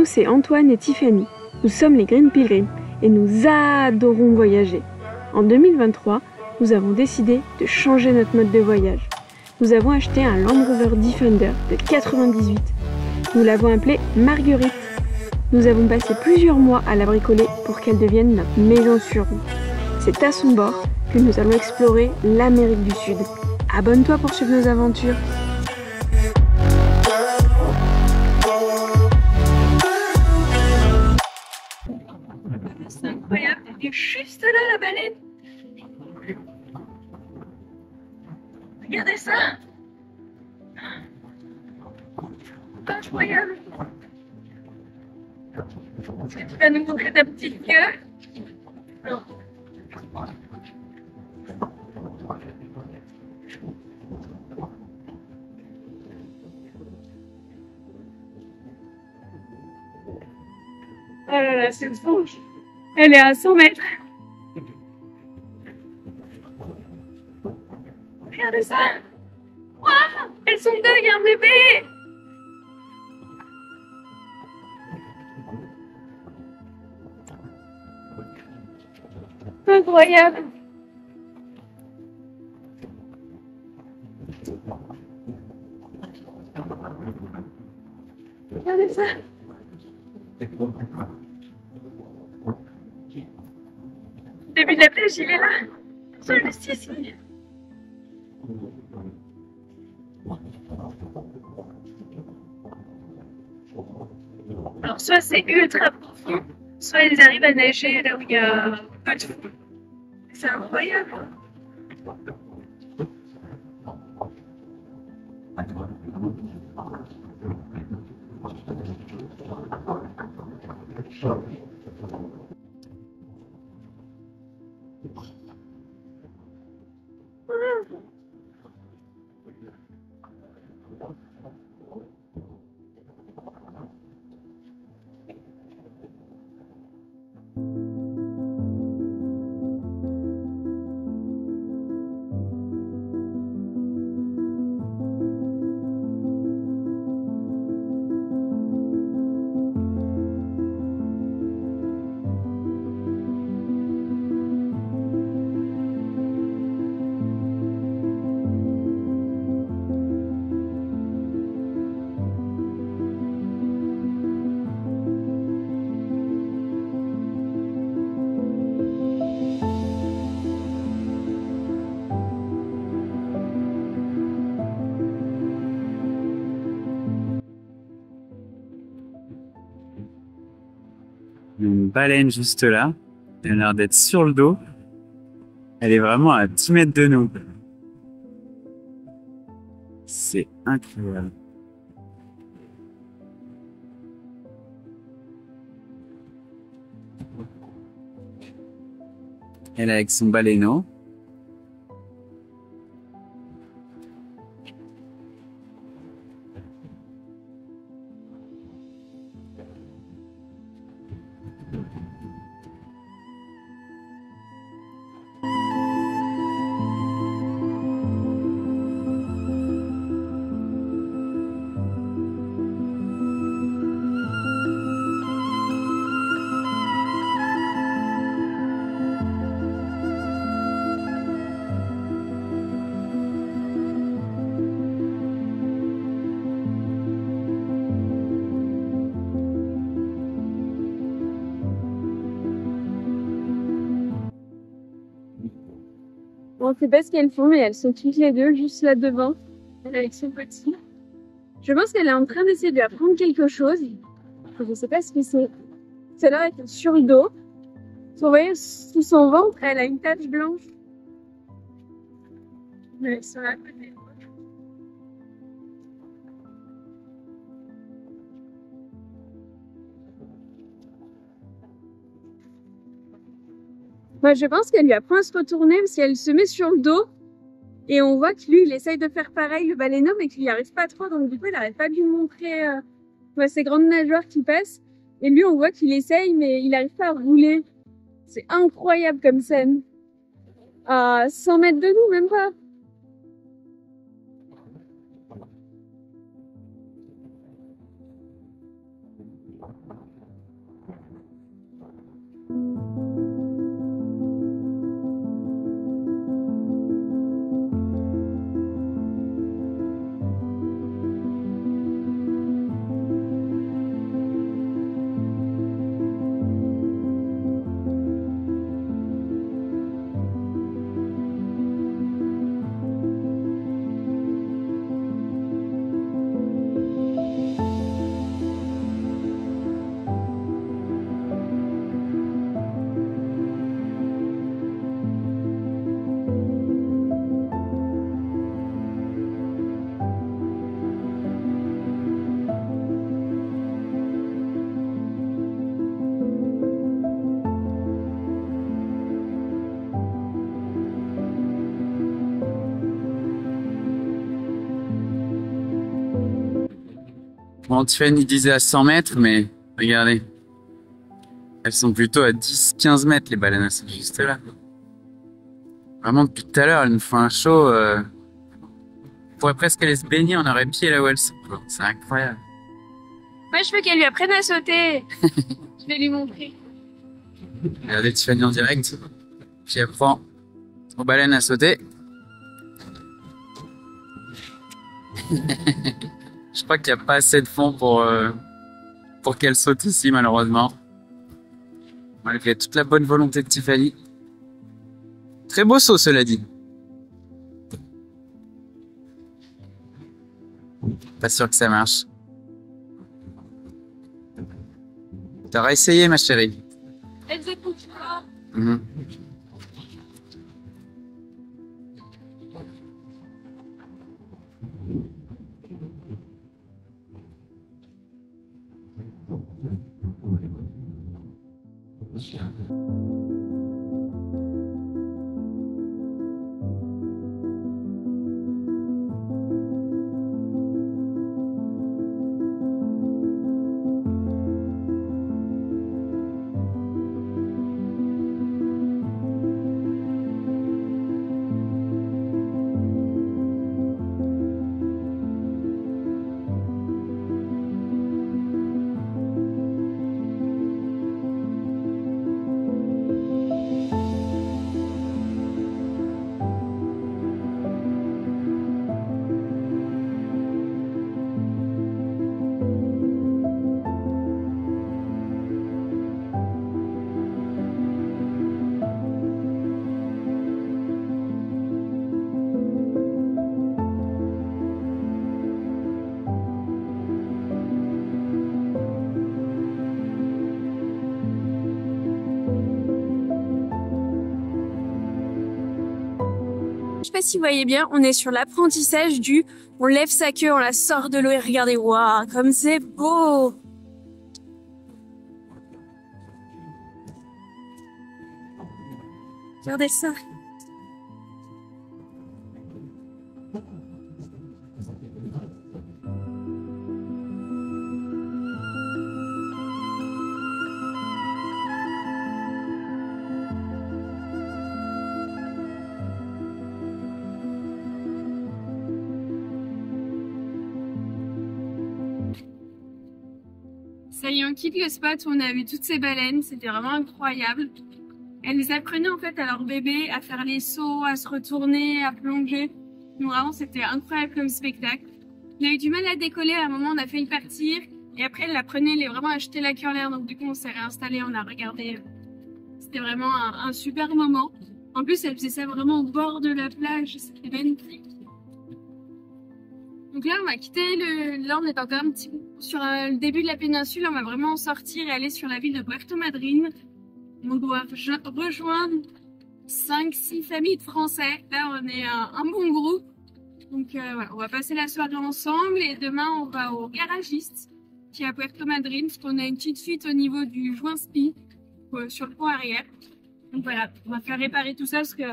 Nous, c'est Antoine et Tiffany. Nous sommes les Green Pilgrims et nous adorons voyager. En 2023, nous avons décidé de changer notre mode de voyage. Nous avons acheté un Land Rover Defender de 98. Nous l'avons appelé Marguerite. Nous avons passé plusieurs mois à la bricoler pour qu'elle devienne notre maison sur roue. C'est à son bord que nous allons explorer l'Amérique du Sud. Abonne-toi pour suivre nos aventures. C'est incroyable, elle est juste là la baleine. Regardez ça. Incroyable. Est-ce que tu vas nous montrer ta petite queue? Non. Oh là là, c'est fou. Elle est à 100 mètres. Regardez ça. Waouh, elles sont deux, il y a un bébé. Incroyable. Regardez ça. Le début de la plage, il est là. Juste ici. Alors soit c'est ultra profond, soit ils arrivent à nager là où il y a peu de fond. C'est incroyable. Une baleine juste là. Elle a l'air d'être sur le dos. Elle est vraiment à 10 mètres de nous. C'est incroyable. Elle est avec son baleineau. On ne sait pas ce qu'elles font, mais elles sont toutes les deux juste là devant. Elle avec son petit. Je pense qu'elle est en train d'essayer de lui apprendre quelque chose. Je ne sais pas ce que c'est. Ça a l'air d'être sur le dos. Vous voyez, sous son ventre, elle a une tache blanche. Mais elles sont à côté. Moi, je pense qu'elle lui apprend à se retourner parce qu'elle se met sur le dos et on voit que lui, il essaye de faire pareil, le baleineau, mais qu'il n'y arrive pas trop. Donc, du coup, il n'arrête pas de lui montrer ses grandes nageoires qui passent. Et lui, on voit qu'il essaye, mais il n'arrive pas à rouler. C'est incroyable comme scène. À 100 mètres de nous, même pas. Bon, Tiffany disait à 100 mètres, mais regardez. Elles sont plutôt à 10-15 mètres, les baleines. Elles sont juste là. Vraiment, depuis tout à l'heure, elles nous font un show. On pourrait presque aller se baigner, on aurait pied là où elles sont. C'est incroyable. Moi, je veux qu'elle lui apprenne à sauter. Je vais lui montrer. Regardez Tiffany en direct. Puis elle apprend aux baleines à sauter. Je crois qu'il n'y a pas assez de fond pour qu'elle saute ici, malheureusement. Malgré toute la bonne volonté de Tiffany. Très beau saut, cela dit. Pas sûr que ça marche. T'auras essayé, ma chérie. Elle écoute pas. Je sais pas si vous voyez bien, on est sur l'apprentissage du on lève sa queue, on la sort de l'eau et regardez, waouh, comme c'est beau! Regardez ça! Ça y est, on quitte le spot où on a vu toutes ces baleines, c'était vraiment incroyable. Elles apprenaient en fait à leur bébé à faire les sauts, à se retourner, à plonger. Donc vraiment, c'était incroyable comme spectacle. On a eu du mal à décoller, à un moment on a failli partir. Et après, elle apprenait, elle est vraiment à jeter la queue en l'air. Donc du coup, on s'est réinstallé, on a regardé. C'était vraiment un super moment. En plus, elle faisait ça vraiment au bord de la plage, c'était magnifique. Donc là, on va quitter là, on est encore un petit peu sur le début de la péninsule. On va vraiment sortir et aller sur la ville de Puerto Madryn. On doit rejoindre 5-6 familles de Français. Là, on est un bon groupe. Donc voilà, on va passer la soirée ensemble et demain, on va au garagiste qui est à Puerto Madryn parce qu'on a une petite fuite au niveau du joint spi sur le pont arrière. Donc voilà, on va faire réparer tout ça parce que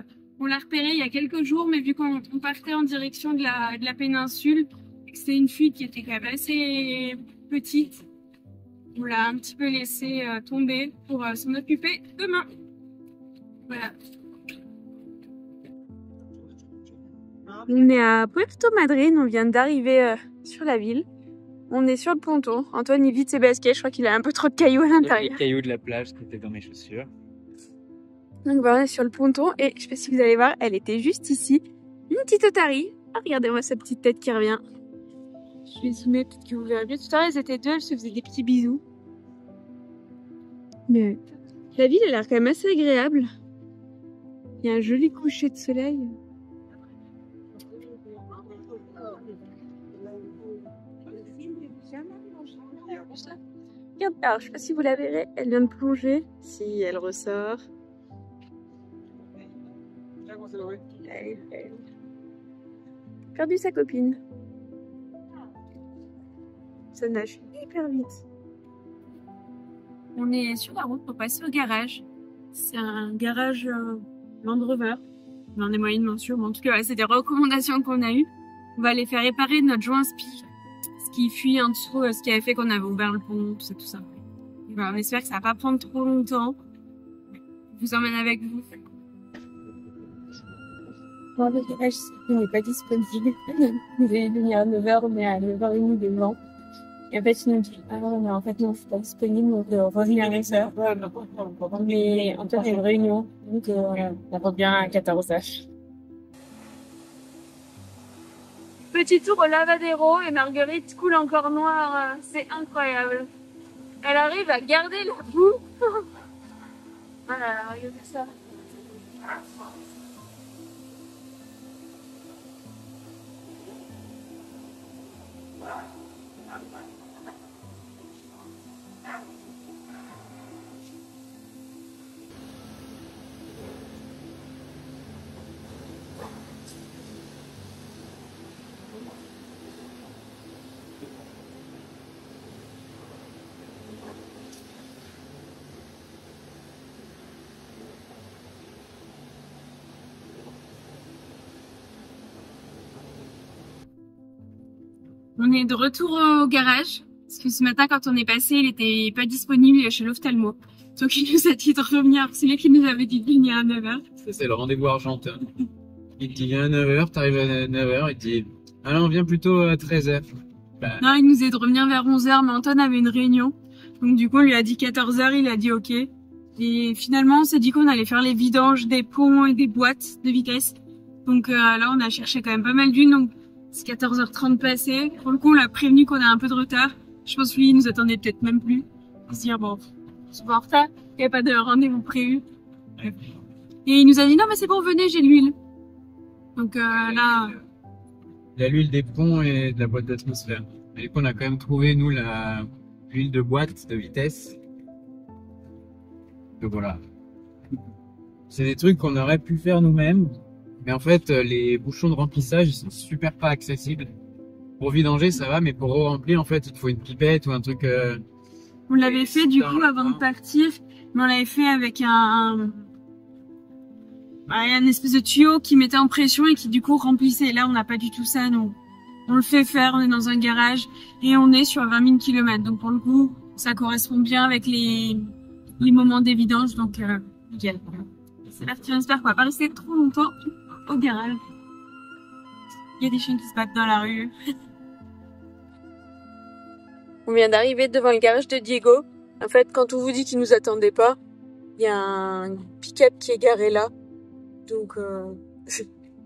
on l'a repéré il y a quelques jours, mais vu qu'on partait en direction de la péninsule, c'était une fuite qui était quand même assez petite. On l'a un petit peu laissé tomber pour s'en occuper demain. Voilà. On est à Puerto Madryn, on vient d'arriver sur la ville. On est sur le ponton. Antoine, il vide ses baskets, je crois qu'il a un peu trop de cailloux à l'intérieur. Les cailloux de la plage qui étaient dans mes chaussures. Donc voilà, on est sur le ponton et je sais pas si vous allez voir, elle était juste ici. Une petite otarie. Ah, regardez-moi sa petite tête qui revient. Je vais zoomer, peut-être que vous verrez bien. Tout à l'heure, elles étaient deux, elles se faisaient des petits bisous. Mais la ville a l'air quand même assez agréable. Il y a un joli coucher de soleil. Regarde, alors je sais pas si vous la verrez, elle vient de plonger. Si, elle ressort. Perdu sa copine. Ça nage hyper vite. On est sur la route pour passer au garage. C'est un garage Land Rover. On en est moyennement sûr, mais en tout cas, ouais, c'est des recommandations qu'on a eues. On va aller faire réparer notre joint spi. qui fuit en dessous, ce qui avait fait qu'on avait ouvert le pont, tout ça. Et ben, on espère que ça va pas prendre trop longtemps. Je vous emmène avec vous. Bon, le garage n'est pas disponible. Vous allez venir à 9h, on est à 9h30 devant. Et en fait, il nous dit, ah non, mais en fait, non, c'est pas disponible, donc revenir à 9h. Mais en fait, il y a une réunion, donc on revient à 14h. Petit tour au lavadero et Marguerite coule encore noire, c'est incroyable. Elle arrive à garder la boue. Voilà, regardez ça. On est de retour au garage, parce que ce matin, quand on est passé, il était pas disponible chez l'ophtalmo. Donc il nous a dit de revenir, c'est lui qui nous avait dit de venir à 9h. Ça, c'est le rendez-vous argentin. Il te dit, viens à 9h, t'arrives à 9h, il te dit, alors on vient plutôt à 13h. Bah... Non, il nous a dit de revenir vers 11h, mais Antoine avait une réunion. Donc du coup, on lui a dit 14h, il a dit ok. Et finalement, on s'est dit qu'on allait faire les vidanges des ponts et des boîtes de vitesse. Donc là, on a cherché quand même pas mal d'huile, donc c'est 14h30 passé. Pour le coup, on l'a prévenu qu'on a un peu de retard. Je pense que lui, il nous attendait peut-être même plus. On se dit, bon, on se voit en retard. Il n'y a pas de rendez-vous prévu. Et il nous a dit, non, mais c'est bon, venez, j'ai l'huile. Donc là... Il y a l'huile des ponts et de la boîte d'atmosphère. Et on a quand même trouvé, nous, l'huile de boîte de vitesse. Donc voilà. C'est des trucs qu'on aurait pu faire nous-mêmes. Mais en fait, les bouchons de remplissage, ils sont super pas accessibles. Pour vidanger, ça va, mais pour remplir, en fait, il te faut une pipette ou un truc... On l'avait fait, du coup, avant de partir. Mais on l'avait fait avec un espèce de tuyau qui mettait en pression et qui, du coup, remplissait. Et là, on n'a pas du tout ça, donc on le fait faire, on est dans un garage et on est sur 20 000 km. Donc, pour le coup, ça correspond bien avec les moments des vidanges, donc nickel. C'est parti, on espère qu'on va pas rester trop longtemps au garage. Il y a des chiens qui se battent dans la rue. On vient d'arriver devant le garage de Diego. En fait, quand on vous dit qu'il nous attendait pas, il y a un pick-up qui est garé là. Donc,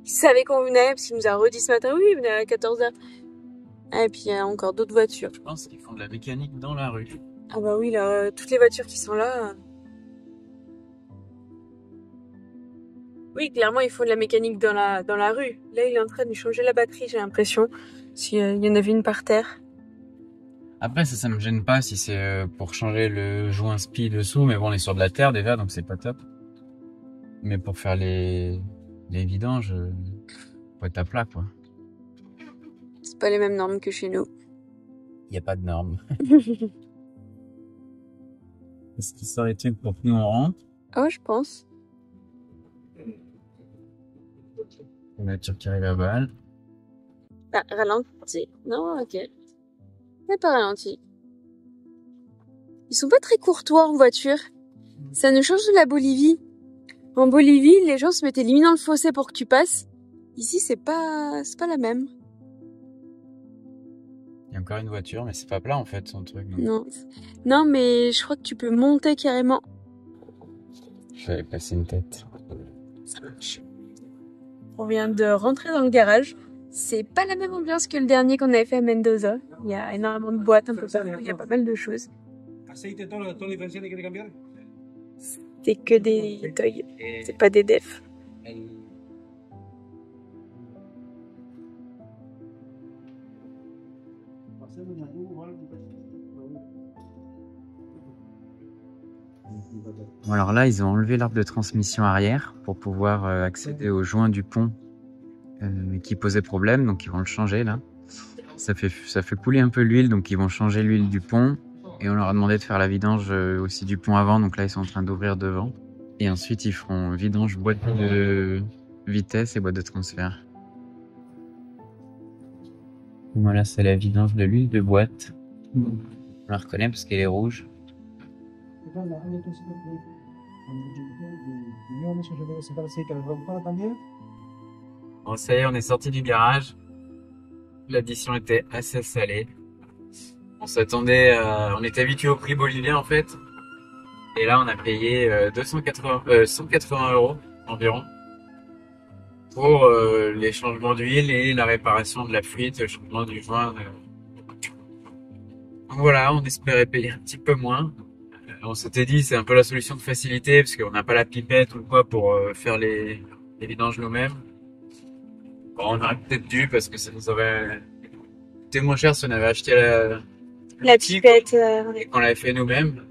il savait qu'on venait parce qu'il nous a redit ce matin, oui, il venait à 14h. Et puis, il y a encore d'autres voitures. Je pense qu'ils font de la mécanique dans la rue. Ah bah oui, là, toutes les voitures qui sont là... Oui, clairement, il faut de la mécanique dans la rue. Là, il est en train de changer la batterie, j'ai l'impression. S'il y en avait une par terre. Après, ça me gêne pas si c'est pour changer le joint spi dessous. Mais bon, on est sur de la terre déjà, donc c'est pas top. Mais pour faire les vidanges, faut être à plat, quoi. C'est pas les mêmes normes que chez nous. Il n'y a pas de normes. Est-ce qu'il serait utile pour que nous on rentre? Oh, je pense. La voiture qui arrive à balle. Ah, ralenti. Non, ok. Mais pas ralenti. Ils sont pas très courtois en voiture. Ça nous change de la Bolivie. En Bolivie, les gens se mettaient limite dans le fossé pour que tu passes. Ici, c'est pas la même. Il y a encore une voiture, mais c'est pas plat en fait son truc. Donc. Non. Non, mais je crois que tu peux monter carrément. Je vais passer une tête. Ça marche. On vient de rentrer dans le garage. C'est pas la même ambiance que le dernier qu'on avait fait à Mendoza. Il y a énormément de boîtes un peu partout. Il y a pas mal de choses. C'est que des toys. C'est pas des defs. Bon, alors là, ils ont enlevé l'arbre de transmission arrière pour pouvoir accéder au joint du pont qui posait problème, donc ils vont le changer là. Ça fait couler un peu l'huile, donc ils vont changer l'huile du pont et on leur a demandé de faire la vidange aussi du pont avant, donc là ils sont en train d'ouvrir devant. Et ensuite ils feront vidange boîte de vitesse et boîte de transfert. Voilà, c'est la vidange de l'huile de boîte. On la reconnaît parce qu'elle est rouge. Bon, ça y est, on est sorti du garage. L'addition était assez salée. On s'attendait, on était habitué au prix bolivien en fait. Et là, on a payé 180 euros environ pour les changements d'huile et la réparation de la fuite, le changement du joint. Donc voilà, on espérait payer un petit peu moins. On s'était dit c'est un peu la solution de facilité parce qu'on n'a pas la pipette ou quoi pour faire les vidanges nous-mêmes. Bon, on aurait peut-être dû parce que ça nous aurait coûté moins cher si on avait acheté La pipette. et qu'on l'avait fait nous-mêmes.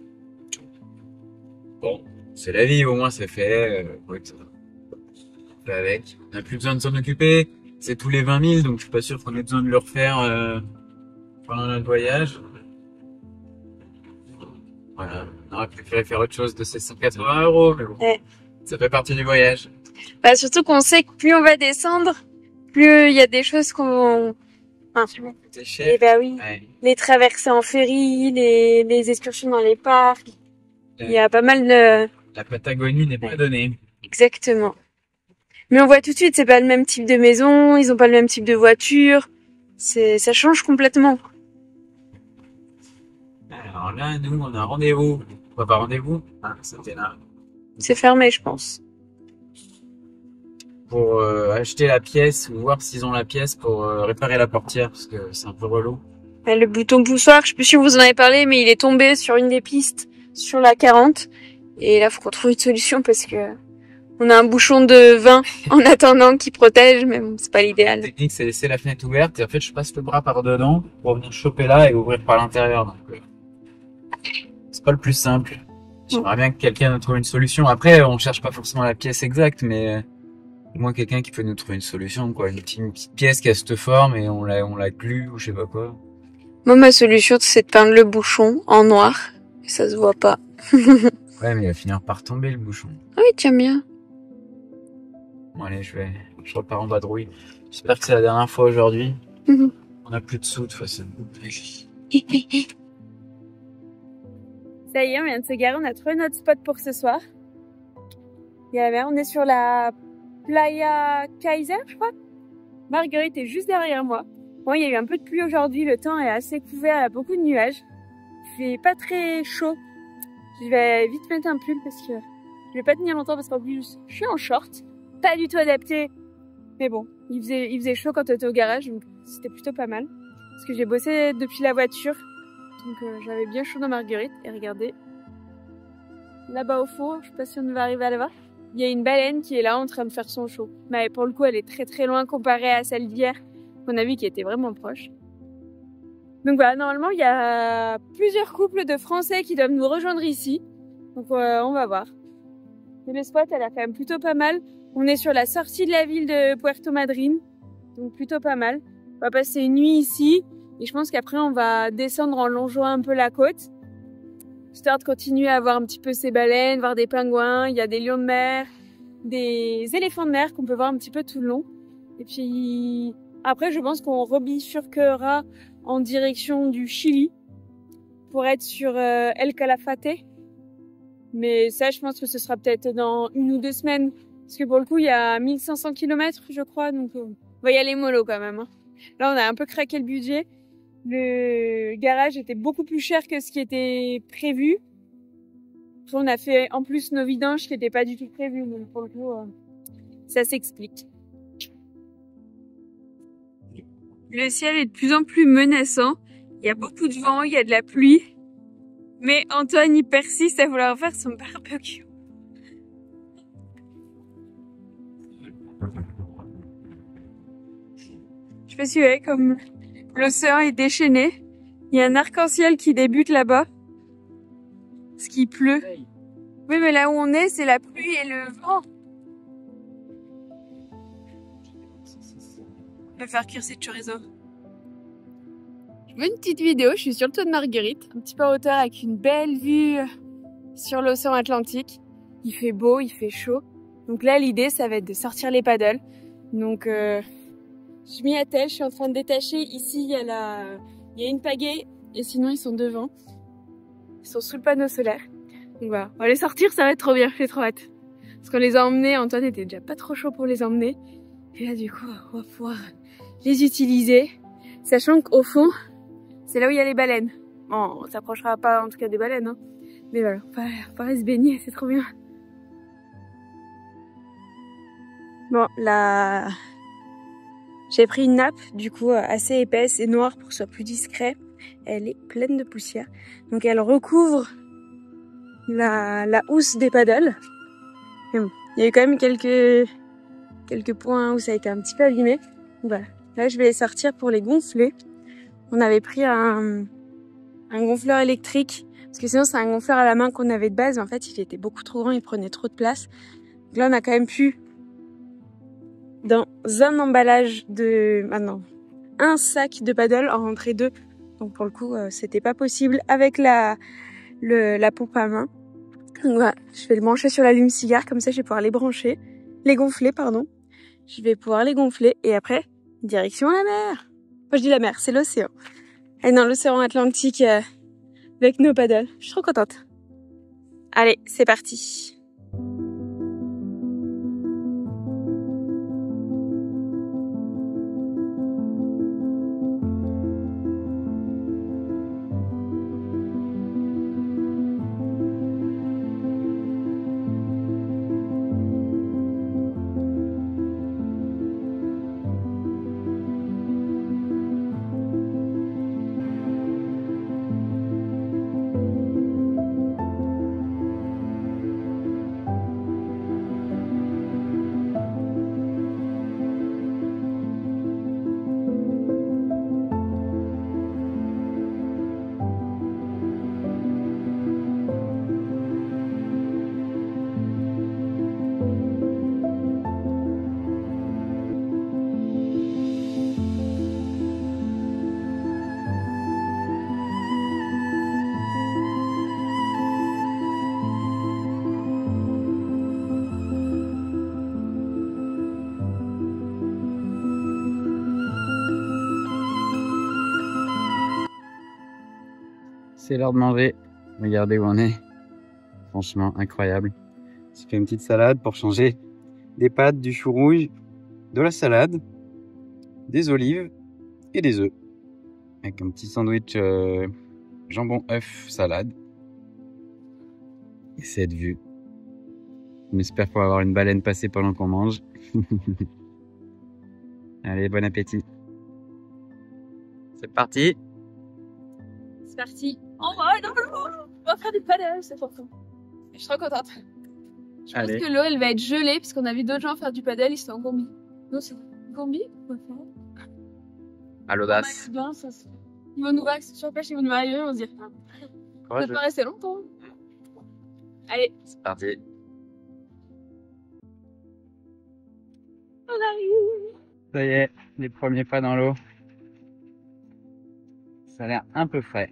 Bon, c'est la vie, au moins c'est fait. Écoute, on fait avec. On n'a plus besoin de s'en occuper. C'est tous les 20 000, donc je suis pas sûr qu'on ait besoin de le refaire pendant notre voyage. Voilà, on aurait préféré faire autre chose de ces 180 euros, mais bon, Ouais. Ça fait partie du voyage. Bah, surtout qu'on sait que plus on va descendre, plus il y a des choses qu'on... Enfin, Qui vont coûter et cher. bah oui, Ouais. les traversées en ferry, les excursions dans les parcs, il y a pas mal de... La Patagonie n'est pas donnée. Exactement. Mais on voit tout de suite, c'est pas le même type de maison, ils ont pas le même type de voiture, ça change complètement. Alors là, nous, on a un rendez-vous. Enfin, pas rendez-vous, c'était là. C'est fermé, je pense. Pour acheter la pièce ou voir s'ils ont la pièce pour réparer la portière parce que c'est un peu relou. Ouais, le bouton poussoir, je sais plus si on vous en avait parlé, mais il est tombé sur une des pistes, sur la 40. Et là, faut qu'on trouve une solution parce que on a un bouchon de vin en attendant qui protège, mais bon, c'est pas La l'idéal. technique, c'est laisser la fenêtre ouverte et en fait, je passe le bras par dedans pour venir choper là et ouvrir par l'intérieur. Donc, c'est pas le plus simple. J'aimerais bien que quelqu'un nous trouve une solution. Après, on cherche pas forcément la pièce exacte, mais au moins quelqu'un qui peut nous trouver une solution, quoi. Une petite pièce qui a cette forme et on la glue ou je sais pas quoi. Moi, ma solution, c'est de peindre le bouchon en noir. Et ça se voit pas. Ouais, mais il va finir par tomber le bouchon. Ah oui, tiens bien. Bon, allez, je repars en vadrouille. J'espère que c'est la dernière fois aujourd'hui. Mhm. On a plus de sous de toute façon. Ça y est, on vient de se garer, on a trouvé notre spot pour ce soir. Il y a la mer, on est sur la Playa Kaiser, je crois. Marguerite est juste derrière moi. Bon, il y a eu un peu de pluie aujourd'hui, le temps est assez couvert, il y a beaucoup de nuages. Il fait pas très chaud. Je vais vite mettre un pull parce que je vais pas tenir longtemps parce qu'en plus, je suis en short. Pas du tout adapté. Mais bon, il faisait chaud quand on était au garage, donc c'était plutôt pas mal. Parce que j'ai bossé depuis la voiture. Donc j'avais bien chaud dans Marguerite. Et regardez, là-bas au fond, je sais pas si on va arriver à la voir, il y a une baleine qui est là en train de faire son show. Mais pour le coup, elle est très très loin comparée à celle d'hier qu'on a vu qui était vraiment proche. Donc voilà, normalement, il y a plusieurs couples de Français qui doivent nous rejoindre ici. Donc on va voir. Mais le spot a l'air quand même plutôt pas mal. On est sur la sortie de la ville de Puerto Madryn. Donc plutôt pas mal. On va passer une nuit ici. Et je pense qu'après, on va descendre en longeant un peu la côte. Histoire de continuer à voir un petit peu ces baleines, voir des pingouins. Il y a des lions de mer, des éléphants de mer qu'on peut voir un petit peu tout le long. Et puis après, je pense qu'on rebifurquera en direction du Chili pour être sur El Calafate. Mais ça, je pense que ce sera peut-être dans 1 ou 2 semaines. Parce que pour le coup, il y a 1500 km, je crois. Donc, on va y aller mollo quand même. Hein. Là, on a un peu craqué le budget. Le garage était beaucoup plus cher que ce qui était prévu. Après, on a fait en plus nos vidanges qui n'étaient pas du tout prévues. Donc, pour le coup, ça s'explique. Le ciel est de plus en plus menaçant. Il y a beaucoup de vent, il y a de la pluie. Mais Antoine, il persiste à vouloir faire son barbecue. Je sais pas si vous voyez comme l'océan est déchaîné. Il y a un arc-en-ciel qui débute là-bas. Parce qu'il pleut. Oui, mais là où on est, c'est la pluie et le vent. On va faire cuire cette chorizo. Je veux une petite vidéo, je suis sur le toit de Marguerite, un petit peu en hauteur avec une belle vue sur l'océan Atlantique. Il fait beau, il fait chaud. Donc là, l'idée, ça va être de sortir les paddles. Donc, Je m'y attelle, je suis en train de détacher. Ici, il y a une pagaie et sinon ils sont devant. Ils sont sous le panneau solaire. Donc voilà, on va les sortir, ça va être trop bien, j'ai trop hâte. Parce qu'on les a emmenés, Antoine était déjà pas trop chaud pour les emmener. Et là du coup, on va pouvoir les utiliser. Sachant qu'au fond, c'est là où il y a les baleines. Bon, on s'approchera pas en tout cas des baleines, hein. Mais voilà, on va aller se baigner, c'est trop bien. Bon, là, j'ai pris une nappe, du coup, assez épaisse et noire pour que ce soit plus discret. Elle est pleine de poussière. Donc elle recouvre la housse des paddles. Mais bon, il y a eu quand même quelques points où ça a été un petit peu abîmé. Donc voilà. Là, je vais les sortir pour les gonfler. On avait pris un gonfleur électrique. Parce que sinon, c'est un gonfleur à la main qu'on avait de base. Mais en fait, il était beaucoup trop grand, il prenait trop de place. Donc là, on a quand même pu, dans un emballage de... Ah non, un sac de paddle, en rentrer 2. Donc pour le coup, c'était pas possible avec la pompe à main. Donc voilà, je vais le brancher sur l'allume-cigare, comme ça je vais pouvoir les gonfler, pardon. Je vais pouvoir les gonfler et après, direction la mer. Enfin, je dis la mer, c'est l'océan. Et dans l'océan Atlantique avec nos paddles. Je suis trop contente. Allez, c'est parti. C'est l'heure de manger. Regardez où on est. Franchement, incroyable. J'ai fait une petite salade pour changer des pâtes, du chou rouge, de la salade, des olives et des œufs. Avec un petit sandwich jambon, œuf, salade. Et cette vue. On espère qu'on va avoir une baleine passer pendant qu'on mange. Allez, bon appétit. C'est parti. C'est parti. On va faire du paddle, c'est important. Je suis trop contente. Je pense que l'eau, elle va être gelée, puisqu'on a vu d'autres gens faire du paddle, ils sont en combi. Nous, c'est combi, on va faire. À l'audace. Ils vont nous voir, sur la plage, ils vont nous arriver, on va se dire. On va pas rester longtemps. Allez. C'est parti. On arrive. Ça y est, les premiers pas dans l'eau. Ça a l'air un peu frais.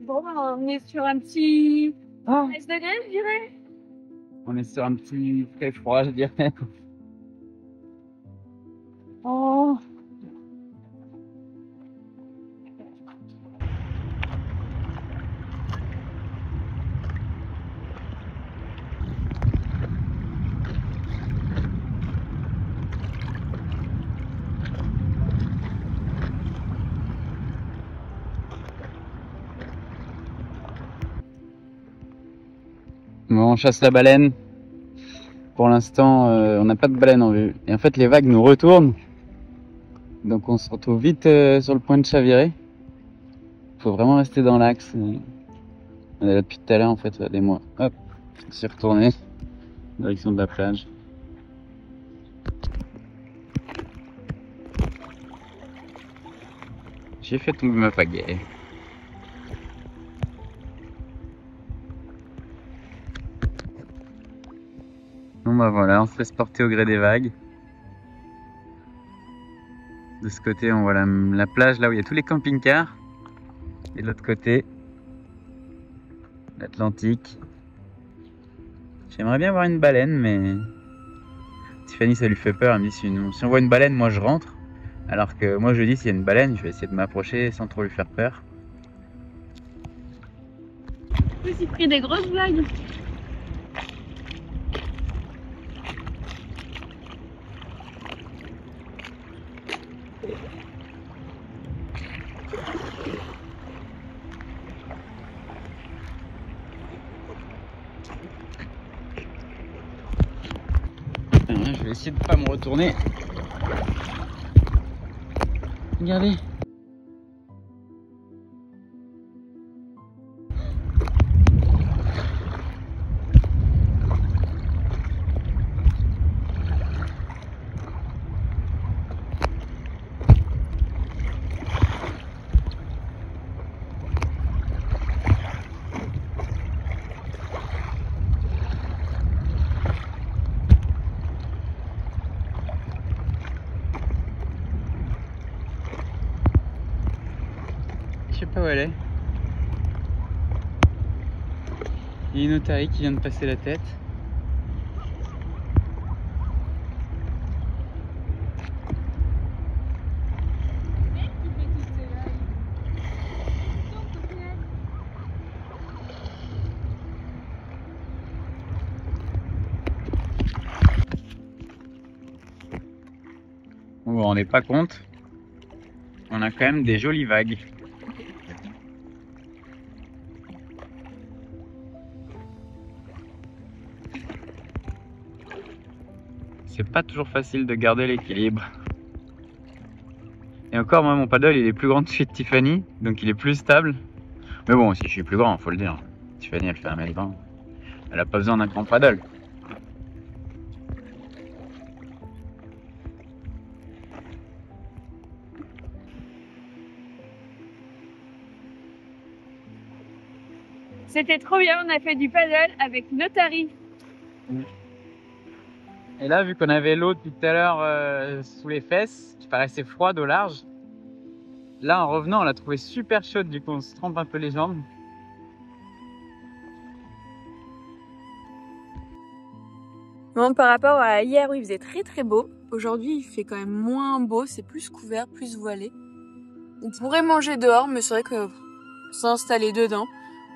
Bon, on est sur un petit 13 degrés, je dirais. On est sur un petit frais froid, je dirais. Oh. Bon, on chasse la baleine. Pour l'instant, on n'a pas de baleine en vue. Et en fait, les vagues nous retournent. Donc on se retrouve vite sur le point de chavirer. Faut vraiment rester dans l'axe. On est là depuis tout à l'heure en fait, des mois. Hop, on s'est retourné. Direction de la plage. J'ai fait tomber ma pagaie. Bon bah voilà, on se laisse porter au gré des vagues. De ce côté, on voit la plage là où il y a tous les camping-cars. Et de l'autre côté, l'Atlantique. J'aimerais bien voir une baleine, mais Tiffany, ça lui fait peur. Elle me dit si on voit une baleine, moi je rentre. Alors que moi je dis s'il y a une baleine, je vais essayer de m'approcher sans trop lui faire peur. Je me suis pris des grosses blagues. Je vais essayer de pas me retourner. Regardez. Je sais pas où elle est. Il y a une otarie qui vient de passer la tête. Vous vous rendez pas compte, on a quand même des jolies vagues. C'est pas toujours facile de garder l'équilibre. Et encore, moi mon paddle il est plus grand que celui de Tiffany, donc il est plus stable. Mais bon, si je suis plus grand, faut le dire. Tiffany elle fait 1m20. Elle a pas besoin d'un grand paddle. C'était trop bien, on a fait du paddle avec Notary. Et là, vu qu'on avait l'eau depuis tout à l'heure sous les fesses, qui paraissait froide au large, là en revenant on l'a trouvée super chaude, du coup on se trempe un peu les jambes. Bon, par rapport à hier où il faisait très beau, aujourd'hui il fait quand même moins beau, c'est plus couvert, plus voilé. On pourrait manger dehors, mais c'est vrai que s'installer dedans.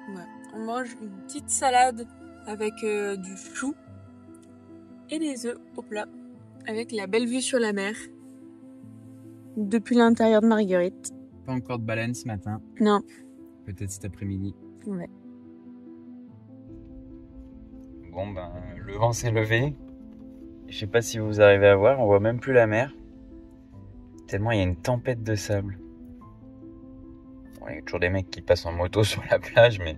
Ouais. On mange une petite salade avec du chou et des œufs au plat, avec la belle vue sur la mer depuis l'intérieur de Marguerite. Pas encore de baleine ce matin. Non. Peut-être cet après-midi. Ouais. Bon ben, le vent s'est levé. Je sais pas si vous arrivez à voir, on voit même plus la mer. Tellement il y a une tempête de sable. Bon, il y a toujours des mecs qui passent en moto sur la plage, mais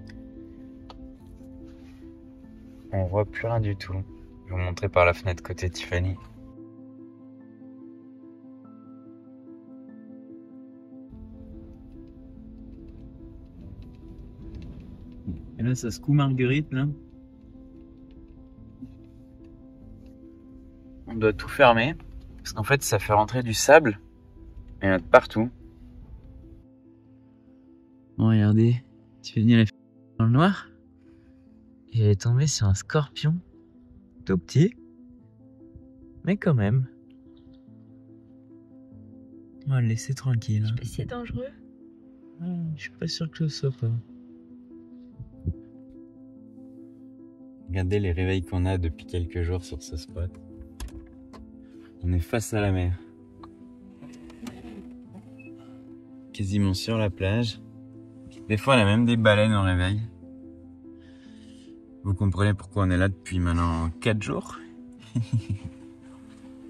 on voit plus rien du tout. Je vais vous montrer par la fenêtre côté Tiffany. Et là, ça secoue Marguerite, là. On doit tout fermer, parce qu'en fait, ça fait rentrer du sable. Il y en a de partout. Bon, regardez. Tiffany, elle a fait dans le noir. Et elle est tombée sur un scorpion. Tout petit. Mais quand même. On va le laisser tranquille. Je sais pas si c'est dangereux. Je suis pas sûr que ce soit pas. Regardez les réveils qu'on a depuis quelques jours sur ce spot. On est face à la mer. Quasiment sur la plage. Des fois on a même des baleines au réveil. Vous comprenez pourquoi on est là depuis maintenant 4 jours.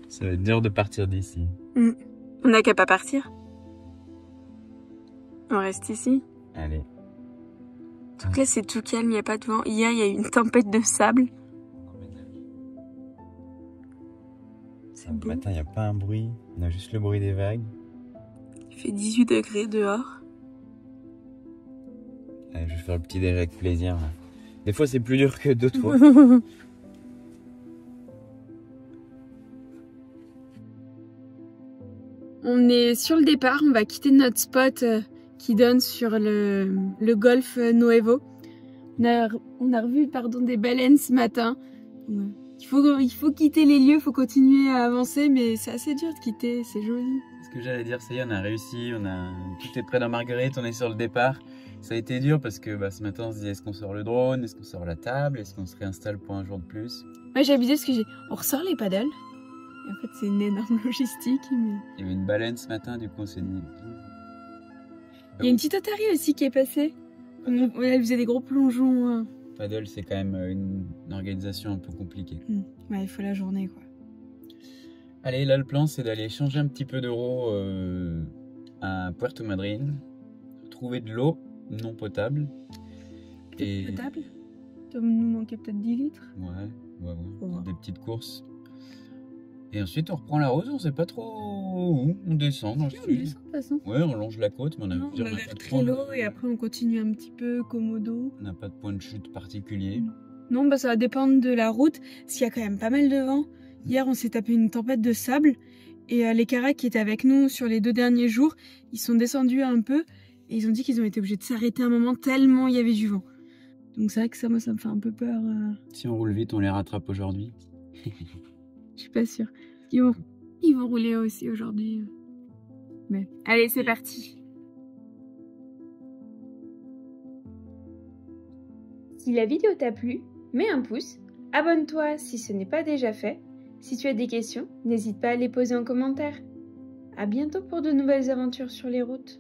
Ça va être dur de partir d'ici. On n'a qu'à pas partir. On reste ici. Allez. Donc là c'est tout calme, il n'y a pas de vent. Hier il y a eu une tempête de sable. Ce matin il n'y a pas un bruit, on a juste le bruit des vagues. Il fait 18 degrés dehors. Allez, je vais faire le petit déj avec plaisir. Là. Des fois c'est plus dur que d'autres fois. On est sur le départ, on va quitter notre spot qui donne sur le golfe Nuevo. On a revu des baleines ce matin. Ouais. Il faut quitter les lieux, il faut continuer à avancer, mais c'est assez dur de quitter, c'est joli. Ce que j'allais dire, ça y est, on a réussi, tout est prêt dans Marguerite, on est sur le départ. Ça a été dur parce que ce matin on se dit est-ce qu'on sort le drone, est-ce qu'on sort la table, est-ce qu'on se réinstalle pour un jour de plus. Moi j'ai abusé parce que on ressort les paddles. Et en fait c'est une énorme logistique. Mais... Il y avait une baleine ce matin, du coup on s'est dit... Il y a une petite otarie aussi qui est passée. Elle faisait des gros plongeons. Paddle c'est quand même une organisation un peu compliquée. Ouais, il faut la journée quoi. Allez, là le plan c'est d'aller changer un petit peu d'euro à Puerto Madryn, trouver de l'eau non potable. Potable? Ça nous manquait peut-être 10 litres. Ouais. Des petites courses. Et ensuite on reprend la route, on sait pas trop où, on descend dans le sud. On descend de toute façon. Ouais, on longe la côte, mais on a vers Trello et après on continue un petit peu Komodo. On n'a pas de point de chute particulier. Non, ça va dépendre de la route, parce qu'il y a quand même pas mal de vent. Hier, on s'est tapé une tempête de sable, et les Caracs qui étaient avec nous sur les 2 derniers jours, ils sont descendus un peu, et ils ont dit qu'ils ont été obligés de s'arrêter un moment tellement il y avait du vent. Donc c'est vrai que ça, moi, ça me fait un peu peur. Si on roule vite, on les rattrape aujourd'hui. Je suis pas sûre. Ils vont rouler aussi aujourd'hui. Mais allez, c'est parti. Si la vidéo t'a plu, mets un pouce, abonne-toi si ce n'est pas déjà fait. Si tu as des questions, n'hésite pas à les poser en commentaire. À bientôt pour de nouvelles aventures sur les routes.